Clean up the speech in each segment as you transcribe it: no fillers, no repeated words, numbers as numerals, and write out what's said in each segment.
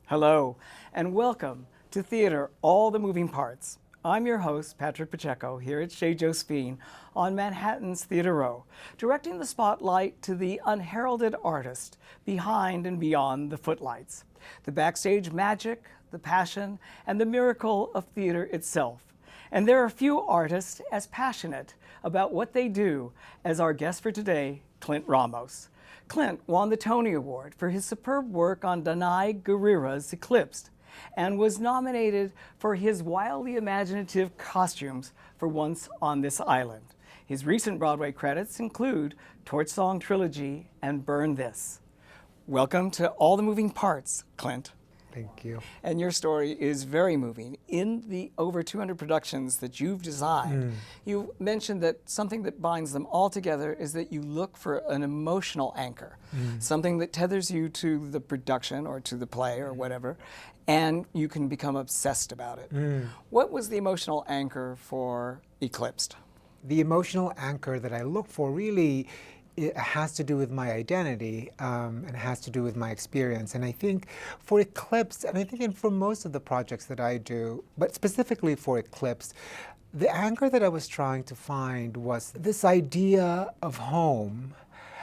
Hello, and welcome to Theater, All the Moving Parts. I'm your host, Patrick Pacheco, here at Chez Josephine on Manhattan's Theater Row, directing the spotlight to the unheralded artist behind and beyond the footlights, the backstage magic, the passion, and the miracle of theater itself. And there are few artists as passionate about what they do as our guest for today, Clint Ramos. Clint won the Tony Award for his superb work on Danai Gurira's Eclipsed and was nominated for his wildly imaginative costumes for Once on This Island. His recent Broadway credits include Torch Song Trilogy and Burn This. Welcome to All the Moving Parts, Clint. Thank you. And your story is very moving. In the over 200 productions that you've designed, you mentioned that something that binds them all together is that you look for an emotional anchor, something that tethers you to the production or to the play or whatever, and you can become obsessed about it. What was the emotional anchor for Eclipsed? The emotional anchor that I look for really it has to do with my identity and it has to do with my experience. And I think for Eclipsed, and I think for most of the projects that I do, but specifically for Eclipsed, the anchor that I was trying to find was this idea of home,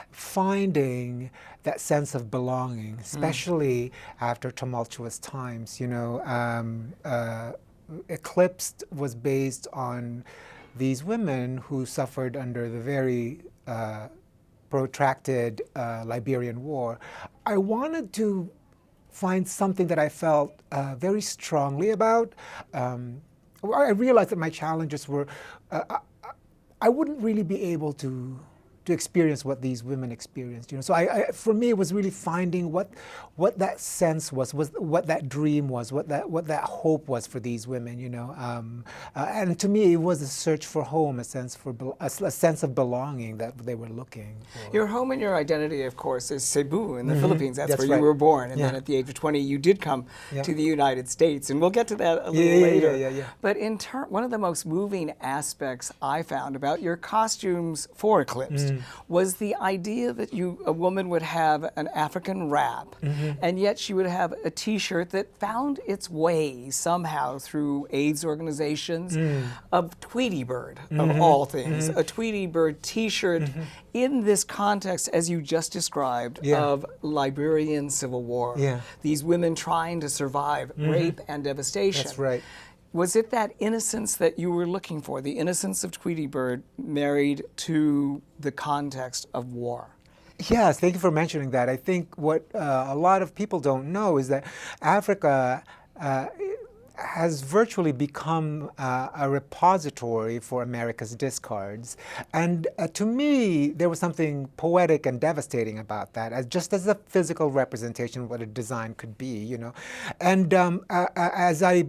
finding that sense of belonging, especially after tumultuous times. You know, Eclipsed was based on these women who suffered under the very protracted Liberian War. I wanted to find something that I felt very strongly about. I realized that my challenges were, I wouldn't really be able to experience what these women experienced. You know, so for me, it was really finding what that sense was what that dream was, what that hope was for these women. You know, and to me, it was a search for home, a sense of belonging that they were looking for. Your home and your identity, of course, is Cebu in the Philippines. That's where right. you were born, and then at the age of 20, you did come to the United States, and we'll get to that a little later. Yeah. But one of the most moving aspects I found about your costumes for Eclipsed was the idea that a woman would have an African wrap, and yet she would have a T-shirt that found its way somehow through AIDS organizations of Tweety Bird, of all things, a Tweety Bird T-shirt in this context, as you just described, of Liberian Civil War. These women trying to survive rape and devastation. That's right. Was it that innocence that you were looking for, the innocence of Tweety Bird married to the context of war? Yes, thank you for mentioning that. I think what a lot of people don't know is that Africa has virtually become a repository for America's discards. And to me, there was something poetic and devastating about that, just as a physical representation of what a design could be, you know. And as I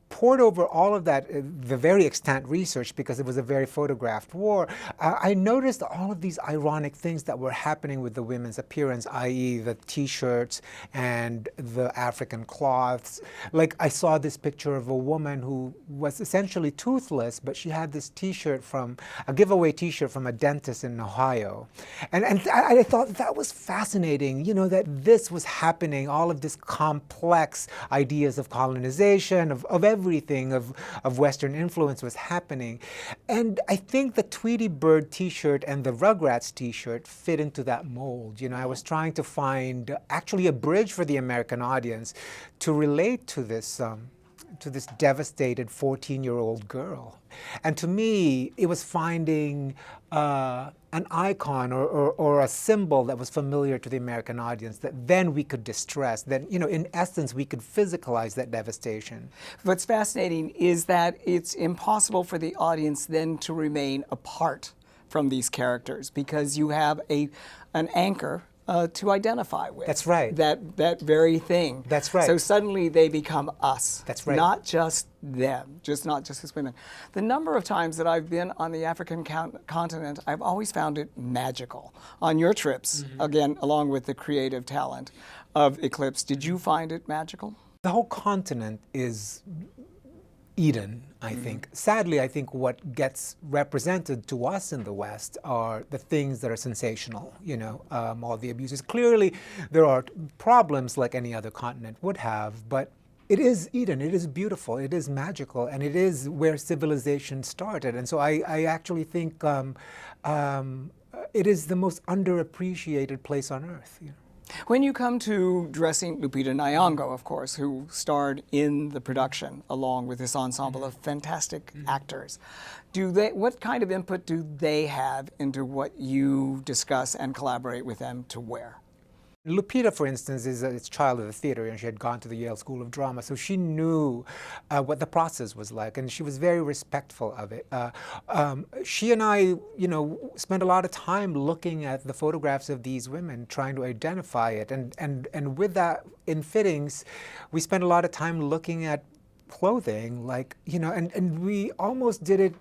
poured over all of that, the very extant research, because it was a very photographed war, I noticed all of these ironic things that were happening with the women's appearance, i.e. the T-shirts and the African cloths. Like, I saw this picture of a woman who was essentially toothless, but she had this T-shirt a giveaway T-shirt from a dentist in Ohio. And I thought that was fascinating, you know, that this was happening, all of this complex ideas of colonization, of everything of Western influence was happening. And I think the Tweety Bird T-shirt and the Rugrats T-shirt fit into that mold. You know, I was trying to find actually a bridge for the American audience to relate to this devastated 14-year-old girl. And to me, it was finding an icon or a symbol that was familiar to the American audience that then we could distress, then, you know, in essence, we could physicalize that devastation. What's fascinating is that it's impossible for the audience then to remain apart from these characters because you have an anchor to identify with. That's right. That very thing. That's right. So suddenly they become us. That's right. Not just them, not just as women. The number of times that I've been on the African continent, I've always found it magical. On your trips, again, along with the creative talent of Eclipse, did you find it magical? The whole continent is Eden, I think. Sadly, I think what gets represented to us in the West are the things that are sensational, all the abuses. Clearly, there are problems like any other continent would have, but it is Eden, it is beautiful, it is magical, and it is where civilization started. And so I actually think it is the most underappreciated place on earth. When you come to dressing Lupita Nyong'o, of course, who starred in the production along with this ensemble of fantastic actors, what kind of input do they have into what you discuss and collaborate with them to wear? Lupita, for instance, is a child of the theater, and she had gone to the Yale School of Drama, so she knew what the process was like, and she was very respectful of it. She and I, spent a lot of time looking at the photographs of these women, trying to identify it, and with that, in fittings, we spent a lot of time looking at clothing, and we almost did it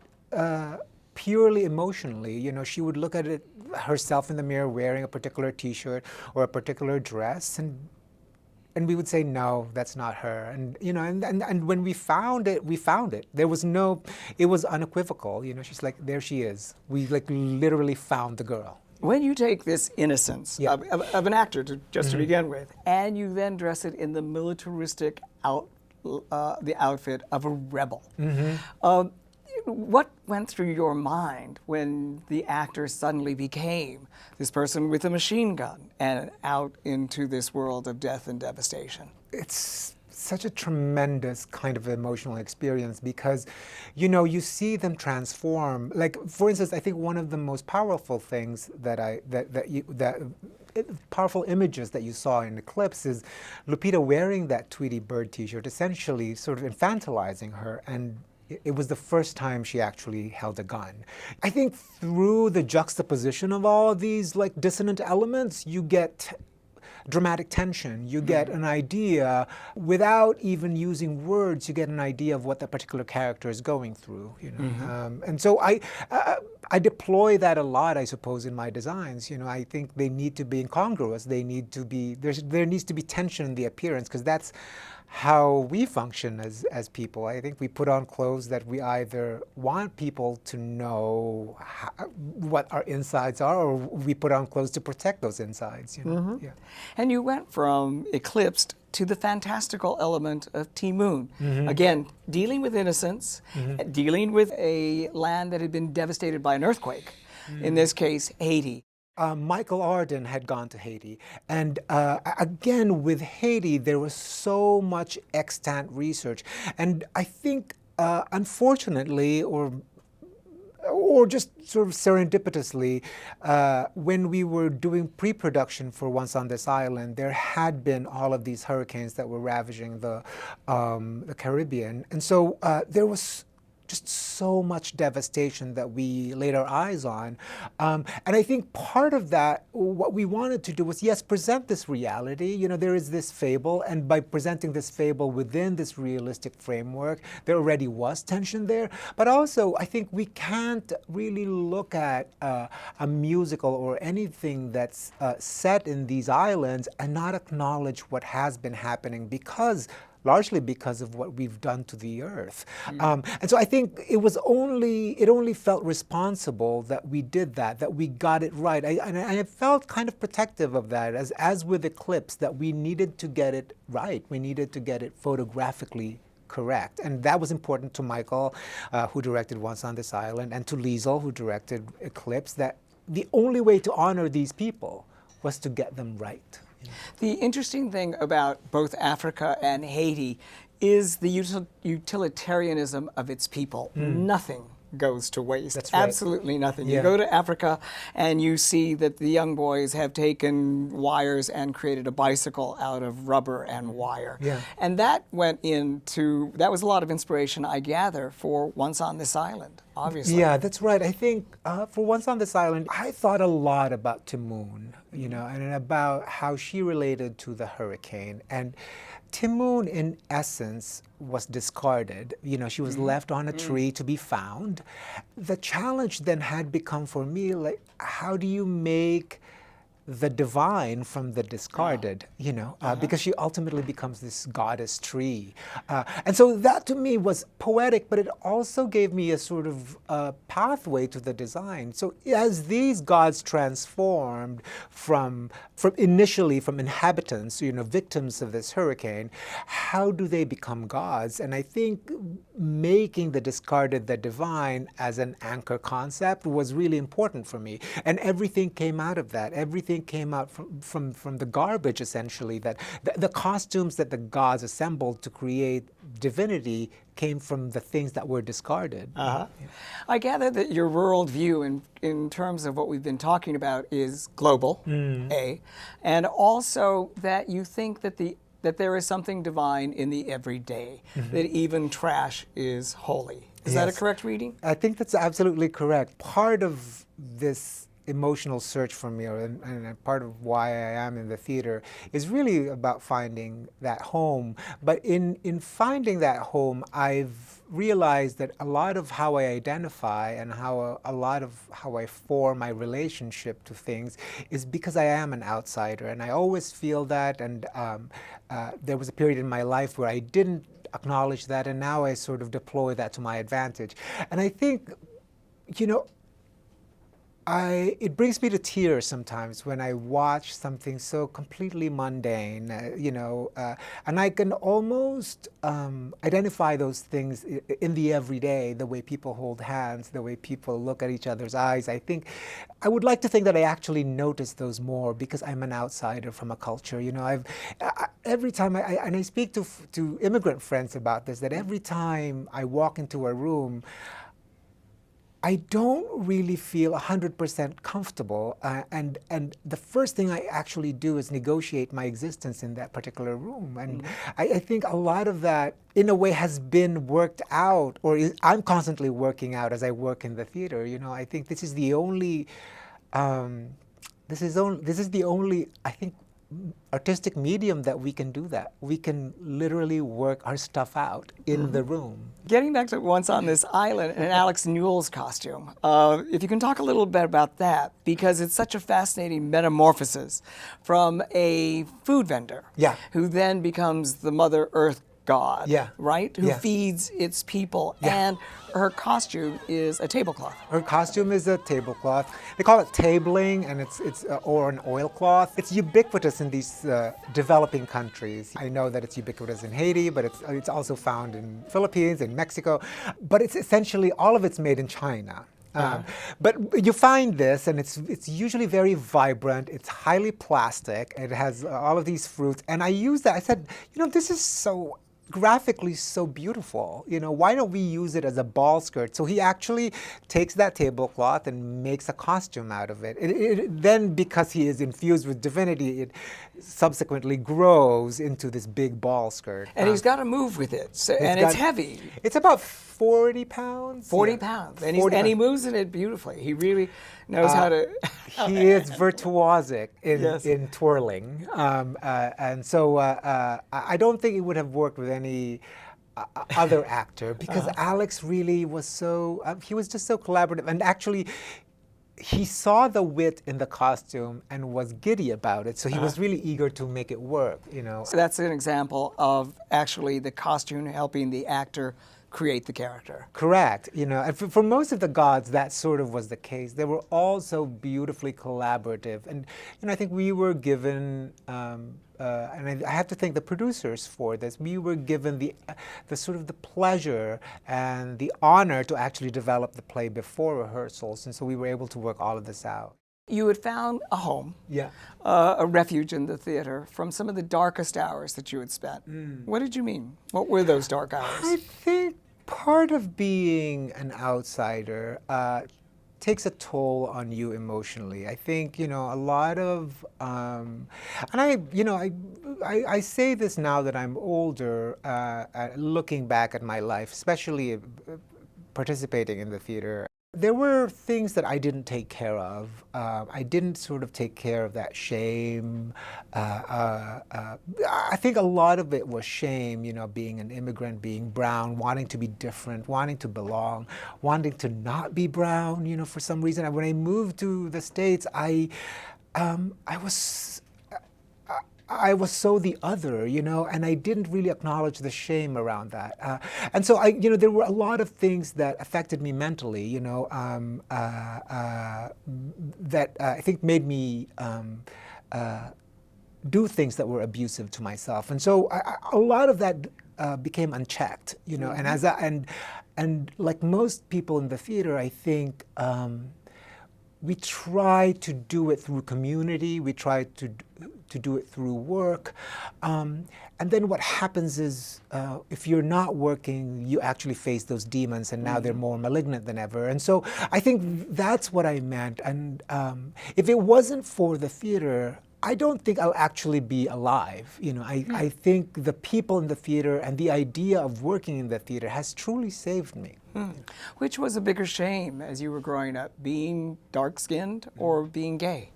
purely emotionally. She would look at it herself in the mirror wearing a particular T-shirt or a particular dress, and we would say, no, that's not her. And when we found it, There was it was unequivocal. She's like, there she is. We literally found the girl. When you take this innocence of an actor to begin with, and you then dress it in the militaristic the outfit of a rebel, what went through your mind when the actor suddenly became this person with a machine gun and out into this world of death and devastation? It's such a tremendous kind of emotional experience because, you see them transform. Like, for instance, I think one of the most powerful things powerful images that you saw in Eclipsed is Lupita wearing that Tweety Bird T-shirt, essentially sort of infantilizing her, and it was the first time she actually held a gun. I think through the juxtaposition of all these dissonant elements, you get dramatic tension. You get an idea, without even using words, you get an idea of what that particular character is going through. And so I deploy that a lot, I suppose, in my designs. I think they need to be incongruous. They need to be there needs to be tension in the appearance, because that's how we function as people. I think we put on clothes that we either want people to know what our insides are, or we put on clothes to protect those insides. Yeah. And you went from Eclipsed to the fantastical element of Tame. Again, dealing with innocence, dealing with a land that had been devastated by an earthquake, in this case, Haiti. Michael Arden had gone to Haiti. And again, with Haiti, there was so much extant research. And I think, unfortunately, or just sort of serendipitously, when we were doing pre-production for Once on This Island, there had been all of these hurricanes that were ravaging the Caribbean. And so there was just so much devastation that we laid our eyes on. And I think part of that, what we wanted to do was, yes, present this reality. There is this fable, and by presenting this fable within this realistic framework, there already was tension there. But also, I think we can't really look at a musical or anything that's set in these islands and not acknowledge what has been happening, largely because of what we've done to the earth. And so I think it only felt responsible that we did that we got it right. And I felt kind of protective of that, as with Eclipse, that we needed to get it right. We needed to get it photographically correct. And that was important to Michael, who directed Once on This Island, and to Liesl, who directed Eclipse, that the only way to honor these people was to get them right. The interesting thing about both Africa and Haiti is the utilitarianism of its people. Nothing goes to waste. That's right. Absolutely nothing. Yeah. You go to Africa and you see that the young boys have taken wires and created a bicycle out of rubber and wire. Yeah. And that that was a lot of inspiration, I gather, for Once on This Island, obviously. Yeah, that's right. I think for Once on This Island, I thought a lot about Timoon, and about how she related to the hurricane. And Timoon, in essence, was discarded. She was left on a tree to be found. The challenge then had become for me, how do you make the divine from the discarded, you know, because she ultimately becomes this goddess tree. And so that to me was poetic, but it also gave me a sort of pathway to the design. So as these gods transformed from initially from inhabitants, you know, victims of this hurricane, how do they become gods? And I think making the discarded the divine as an anchor concept was really important for me. And everything came out of that. Everything came out from the garbage, essentially, that the costumes that the gods assembled to create divinity came from the things that were discarded. Yeah. I gather that your worldview in terms of what we've been talking about is global, A, and also that you think that that there is something divine in the everyday, that even trash is holy. Is that a correct reading? I think that's absolutely correct. Part of this emotional search for me, and part of why I am in the theater, is really about finding that home. But in finding that home, I've realized that a lot of how I identify and a lot of how I form my relationship to things is because I am an outsider, and I always feel that. And there was a period in my life where I didn't acknowledge that, and now I sort of deploy that to my advantage. And I think, you know, it brings me to tears sometimes when I watch something so completely mundane, you know, and I can almost identify those things in the everyday, the way people hold hands, the way people look at each other's eyes. I would like to think that I actually notice those more because I'm an outsider from a culture. You know, every time I speak to immigrant friends about this, that every time I walk into a room, I don't really feel 100% comfortable, and the first thing I actually do is negotiate my existence in that particular room. And I think a lot of that, in a way, has been worked out, or I'm constantly working out as I work in the theater. You know, I think this is the only, I think, artistic medium that we can do that. We can literally work our stuff out in the room. Getting back to Once on This Island and Alex Newell's costume, if you can talk a little bit about that, because it's such a fascinating metamorphosis from a food vendor, who then becomes the Mother Earth god, right? Who feeds its people, and her costume is a tablecloth. Her costume is a tablecloth. They call it tabling, and it's or an oilcloth. It's ubiquitous in these developing countries. I know that it's ubiquitous in Haiti, but it's also found in Philippines, in Mexico. But it's essentially, all of it's made in China. But you find this, and it's usually very vibrant. It's highly plastic. It has all of these fruits, and I use that. I said, you know, this is so graphically so beautiful. You know, why don't we use it as a ball skirt? So he actually takes that tablecloth and makes a costume out of it. Then, because he is infused with divinity, it subsequently grows into this big ball skirt. And he's got to move with it, it's heavy. It's about 40 pounds. 40 pounds. And he moves in it beautifully. He really knows how to... He is virtuosic in twirling. And so I don't think it would have worked with any other actor, because Alex really was so... he was just so collaborative. And actually, he saw the wit in the costume and was giddy about it. So he was really eager to make it work, you know. So that's an example of actually the costume helping the actor create the character. Correct. You know, and for most of the gods, that sort of was the case. They were all so beautifully collaborative. And, you know, I think we were given, and I have to thank the producers for this, we were given the sort of the pleasure and the honor to actually develop the play before rehearsals. And so we were able to work all of this out. You had found a home, a refuge in the theater from some of the darkest hours that you had spent. What did you mean? What were those dark hours? I think part of being an outsider takes a toll on you emotionally. I think, you know, a lot of, and I say this now that I'm older, looking back at my life, especially participating in the theater. There were things that I didn't take care of. I didn't sort of take care of that shame. I think a lot of it was shame, you know, being an immigrant, being brown, wanting to be different, wanting to belong, wanting to not be brown, you know, for some reason. When I moved to the States, I I was I was so the other, and I didn't really acknowledge the shame around that. And so there were a lot of things that affected me mentally, that I think made me do things that were abusive to myself. And so a lot of that became unchecked, and and like most people in the theater, I think we try to do it through community. We try to do it through work. And then what happens is, if you're not working, you actually face those demons, and now they're more malignant than ever. And so I think that's what I meant. And if it wasn't for the theater, I don't think I'll actually be alive. I think the people in the theater and the idea of working in the theater has truly saved me. Which was a bigger shame as you were growing up, being dark-skinned or being gay?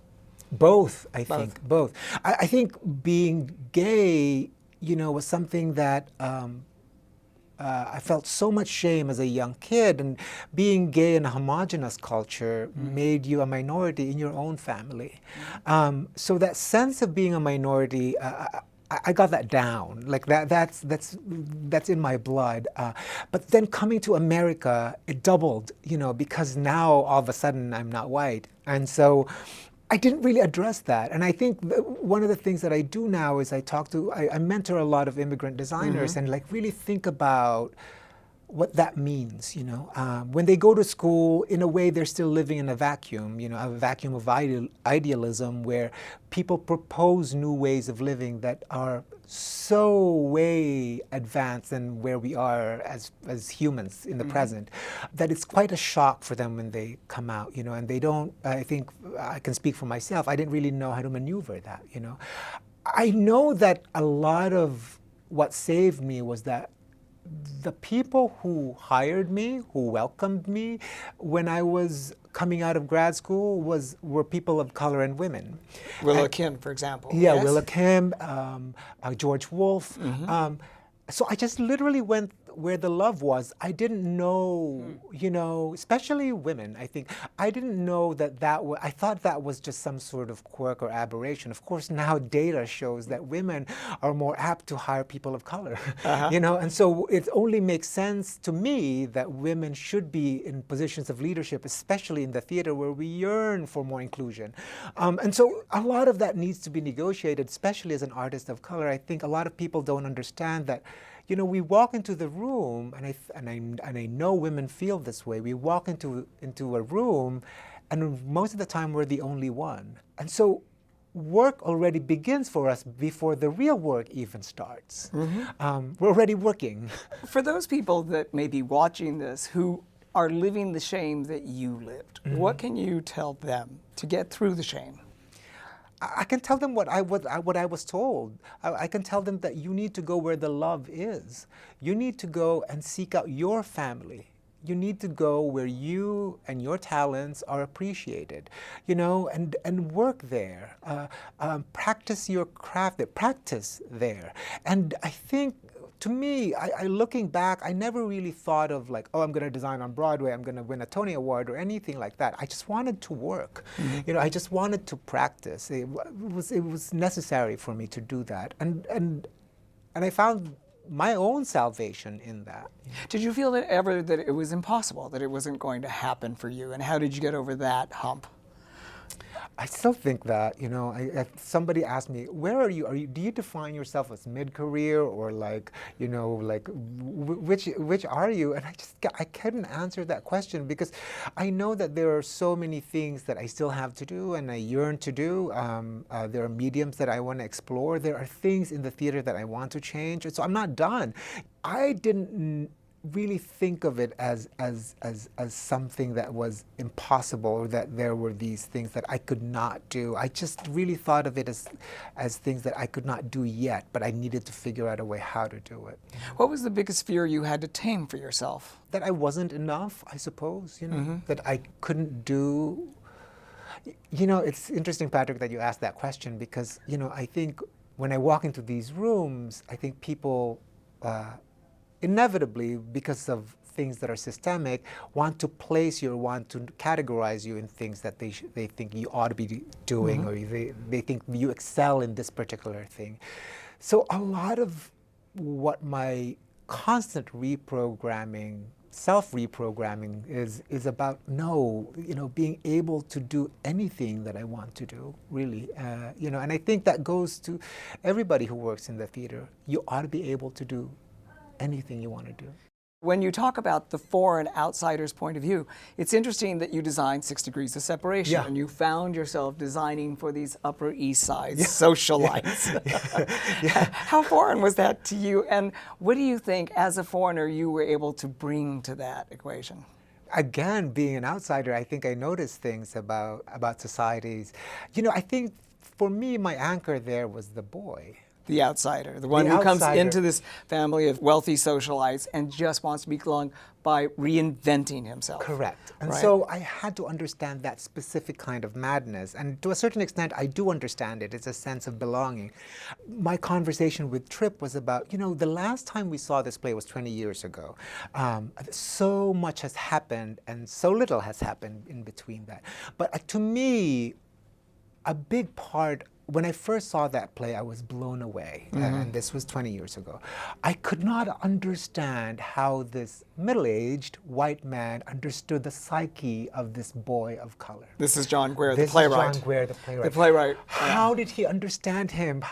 Both, I think, both. I think being gay, was something that I felt so much shame as a young kid, and being gay in a homogenous culture made you a minority in your own family. So that sense of being a minority, I got that down. Like that's in my blood. But then coming to America, it doubled, because now all of a sudden I'm not white, and so I didn't really address that. And I think one of the things that I do now is I mentor a lot of immigrant designers and really think about what that means, when they go to school, in a way they're still living in a vacuum, a vacuum of idealism where people propose new ways of living that are so way advanced than where we are as humans in the present, that it's quite a shock for them when they come out, and they don't, I think I can speak for myself, I didn't really know how to maneuver that, I know that a lot of what saved me was that the people who hired me, who welcomed me when I was coming out of grad school were people of color and women. Willa Kim, for example. Yeah, yes? Willa Kim, George Wolfe. So I just literally went where the love was. I didn't know, especially women, I think. I didn't know I thought that was just some sort of quirk or aberration. Of course, now data shows that women are more apt to hire people of color, and so it only makes sense to me that women should be in positions of leadership, especially in the theater where we yearn for more inclusion. And so a lot of that needs to be negotiated, especially as an artist of color. I think a lot of people don't understand that we walk into the room, and I know women feel this way. We walk into a room, and most of the time we're the only one. And so work already begins for us before the real work even starts. We're already working. For those people that may be watching this who are living the shame that you lived, what can you tell them to get through the shame? I can tell them what I was told. I can tell them that you need to go where the love is. You need to go and seek out your family. You need to go where you and your talents are appreciated, and work there. Practice your craft there. Practice there. And I think, to me, looking back, I never really thought of I'm going to design on Broadway, I'm going to win a Tony Award or anything like that. I just wanted to work. I just wanted to practice. It was necessary for me to do that. And I found my own salvation in that. Did you feel that it was impossible, that it wasn't going to happen for you? And how did you get over that hump? I still think that, if somebody asked me, where are you? Do you define yourself as mid-career or which are you? And I couldn't answer that question because I know that there are so many things that I still have to do and I yearn to do. There are mediums that I want to explore. There are things in the theater that I want to change. And so I'm not done. I didn't really think of it as something that was impossible or that there were these things that I could not do. I just really thought of it as things that I could not do yet, but I needed to figure out a way how to do it. What was the biggest fear you had to tame for yourself? That I wasn't enough, I suppose, that I couldn't do. It's interesting, Patrick, that you asked that question because, I think when I walk into these rooms, I think people inevitably, because of things that are systemic want to place you or want to categorize you in things that they think you ought to be doing, or they think you excel in this particular thing. So a lot of what my constant reprogramming, self-reprogramming is about, being able to do anything that I want to do, really. And I think that goes to everybody who works in the theater. You ought to be able to do anything you want to do. When you talk about the foreign outsider's point of view, it's interesting that you designed 6 Degrees of Separation, and you found yourself designing for these Upper East Side socialites. How foreign was that to you, and what do you think, as a foreigner, you were able to bring to that equation? Again, being an outsider, I think I noticed things about societies. I think for me, my anchor there was the boy. The outsider, the one who comes into this family of wealthy socialites and just wants to be belong by reinventing himself. Correct. And so I had to understand that specific kind of madness. And to a certain extent, I do understand it. It's a sense of belonging. My conversation with Tripp was about, the last time we saw this play was 20 years ago. So much has happened and so little has happened in between that. But to me, a big part, when I first saw that play, I was blown away, and this was 20 years ago. I could not understand how this middle-aged white man understood the psyche of this boy of color. This is John Guare, the playwright. This is John Guare, the playwright. The playwright. How did he understand him?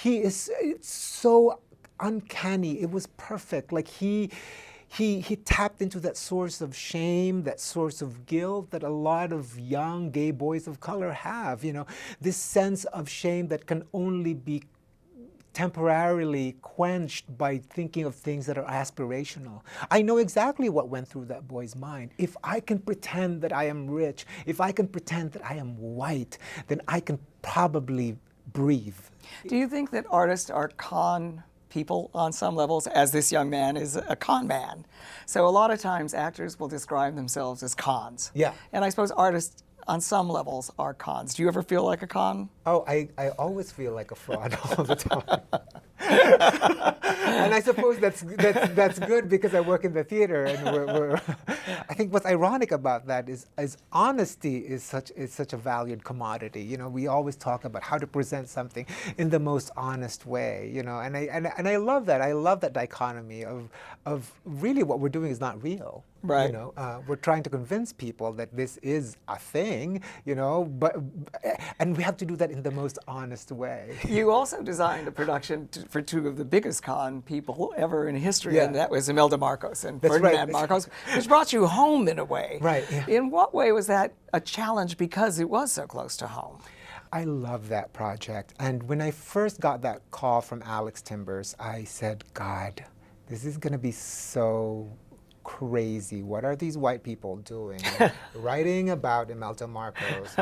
It's so uncanny. It was perfect. Like he tapped into that source of shame, that source of guilt that a lot of young gay boys of color have, this sense of shame that can only be temporarily quenched by thinking of things that are aspirational. I know exactly what went through that boy's mind. If I can pretend that I am rich, if I can pretend that I am white, then I can probably breathe. Do you think that artists are con people on some levels, as this young man is a con man? So a lot of times actors will describe themselves as cons. Yeah. And I suppose artists on some levels are cons. Do you ever feel like a con? Oh, I always feel like a fraud all the time. And I suppose that's good because I work in the theater, and I think what's ironic about that is honesty is such a valued commodity. We always talk about how to present something in the most honest way. And I love that. I love that dichotomy of really what we're doing is not real. Right. We're trying to convince people that this is a thing, and we have to do that in the most honest way. You also designed a production for 2 of the biggest con people ever in history, and that was Imelda Marcos and Ferdinand Marcos, which brought you home in a way. Right. Yeah. In what way was that a challenge because it was so close to home? I love that project. And when I first got that call from Alex Timbers, I said, God, this is going to be so crazy. What are these white people doing? Writing about Imelda Marcos.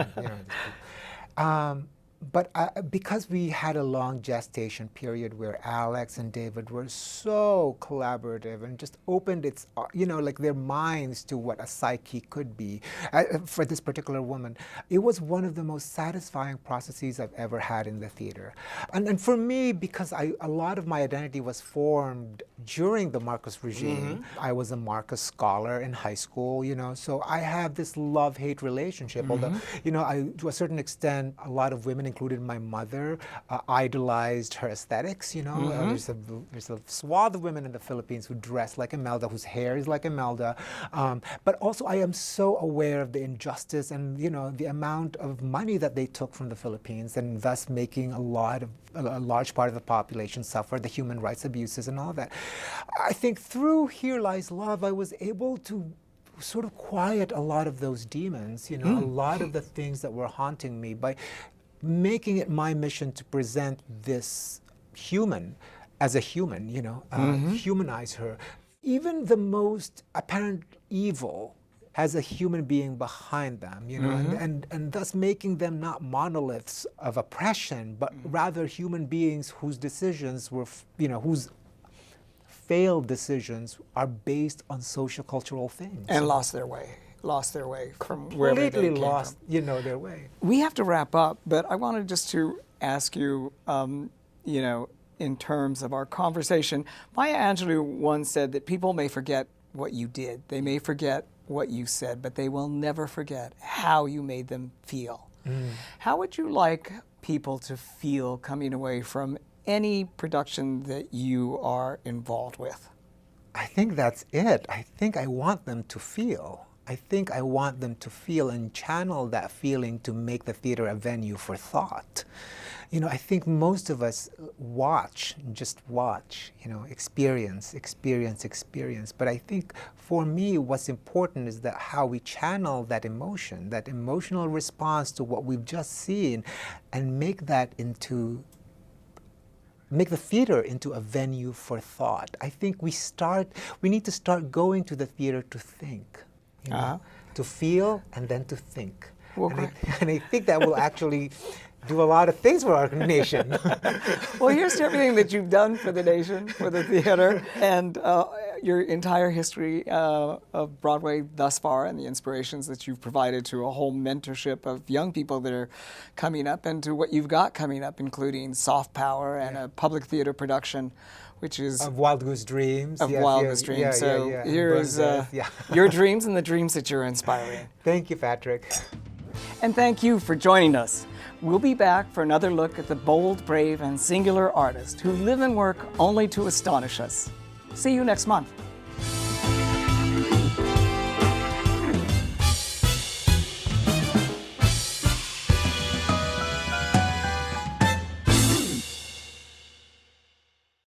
But because we had a long gestation period where Alex and David were so collaborative and just opened their minds to what a psyche could be for this particular woman, it was one of the most satisfying processes I've ever had in the theater. And for me, because a lot of my identity was formed during the Marcos regime. I was a Marcos scholar in high school, so I have this love-hate relationship. Although, to a certain extent, a lot of women, including my mother, idolized her aesthetics. There's a swath of women in the Philippines who dress like Imelda, whose hair is like Imelda. But also, I am so aware of the injustice and the amount of money that they took from the Philippines, and thus making a large part of the population suffer the human rights abuses and all that. I think through Here Lies Love, I was able to sort of quiet a lot of those demons, a lot of the things that were haunting me by making it my mission to present this human as a human, humanize her. Even the most apparent evil has a human being behind them, and thus making them not monoliths of oppression, but rather human beings whose decisions were, whose failed decisions are based on social cultural things. And lost their way from wherever they came lost, from. Their way. We have to wrap up, but I wanted just to ask you, in terms of our conversation, Maya Angelou once said that people may forget what you did. They may forget what you said, but they will never forget how you made them feel. How would you like people to feel coming away from any production that you are involved with? I think that's it. I think I want them to feel. I think I want them to feel and channel that feeling to make the theater a venue for thought. You know, I think most of us watch, just watch, you know, experience. But I think for me, what's important is that how we channel that emotion, that emotional response to what we've just seen, and make the theater into a venue for thought. I think we need to start going to the theater to think, you know, to feel and then to think. Okay. And I think that will actually do a lot of things for our nation. Well, here's to everything that you've done for the nation, for the theater, and your entire history of Broadway thus far, and the inspirations that you've provided to a whole mentorship of young people that are coming up, and to what you've got coming up, including Soft Power and a public theater production, which is of Wild Goose Dreams. Of Wild Goose Dreams. So here is your dreams and the dreams that you're inspiring. Thank you, Patrick. And thank you for joining us. We'll be back for another look at the bold, brave, and singular artist who live and work only to astonish us. See you next month.